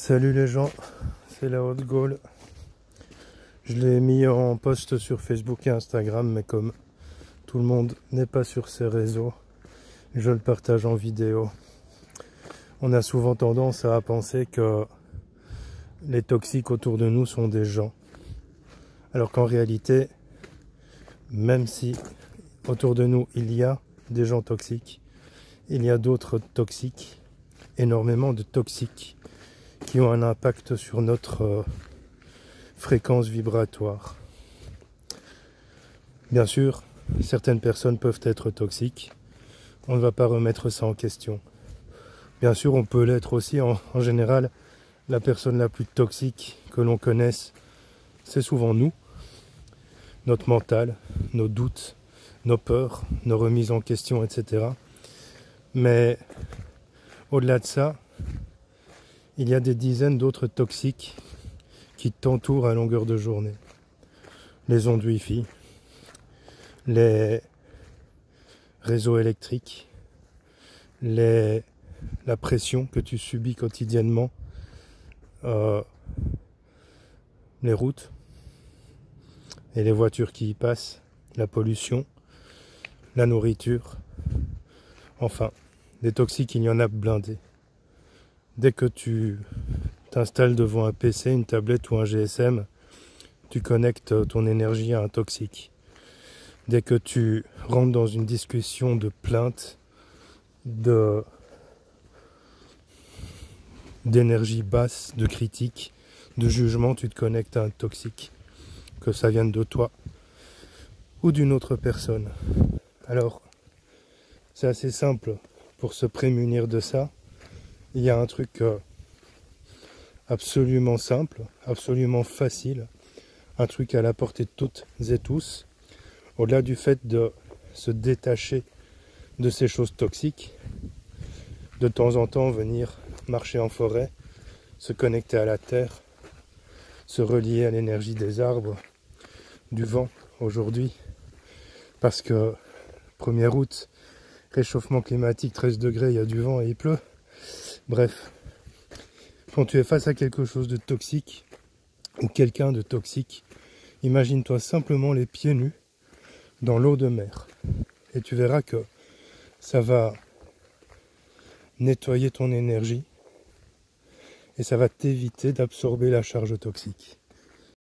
Salut les gens, c'est la Haute Gaule. Je l'ai mis en post sur Facebook et Instagram, mais comme tout le monde n'est pas sur ces réseaux, je le partage en vidéo. On a souvent tendance à penser que les toxiques autour de nous sont des gens. Alors qu'en réalité, même si autour de nous il y a des gens toxiques, il y a d'autres toxiques, énormément de toxiques, qui ont un impact sur notre fréquence vibratoire. Bien sûr, certaines personnes peuvent être toxiques. On ne va pas remettre ça en question. Bien sûr, on peut l'être aussi. En général, la personne la plus toxique que l'on connaisse, c'est souvent nous. Notre mental, nos doutes, nos peurs, nos remises en question, etc. Mais au-delà de ça, il y a des dizaines d'autres toxiques qui t'entourent à longueur de journée. Les ondes Wi-Fi, les réseaux électriques, la pression que tu subis quotidiennement, les routes et les voitures qui y passent, la pollution, la nourriture, enfin, des toxiques, il y en a blindés. Dès que tu t'installes devant un PC, une tablette ou un GSM, tu connectes ton énergie à un toxique. Dès que tu rentres dans une discussion de plainte, d'énergie basse, de critique, de jugement, tu te connectes à un toxique. Que ça vienne de toi ou d'une autre personne. Alors, c'est assez simple pour se prémunir de ça. Il y a un truc absolument simple, absolument facile, un truc à la portée de toutes et tous, au-delà du fait de se détacher de ces choses toxiques, de temps en temps venir marcher en forêt, se connecter à la terre, se relier à l'énergie des arbres, du vent aujourd'hui, parce que 1er août, réchauffement climatique, 13 degrés, il y a du vent et il pleut. Bref, quand tu es face à quelque chose de toxique, ou quelqu'un de toxique, imagine-toi simplement les pieds nus dans l'eau de mer. Et tu verras que ça va nettoyer ton énergie et ça va t'éviter d'absorber la charge toxique.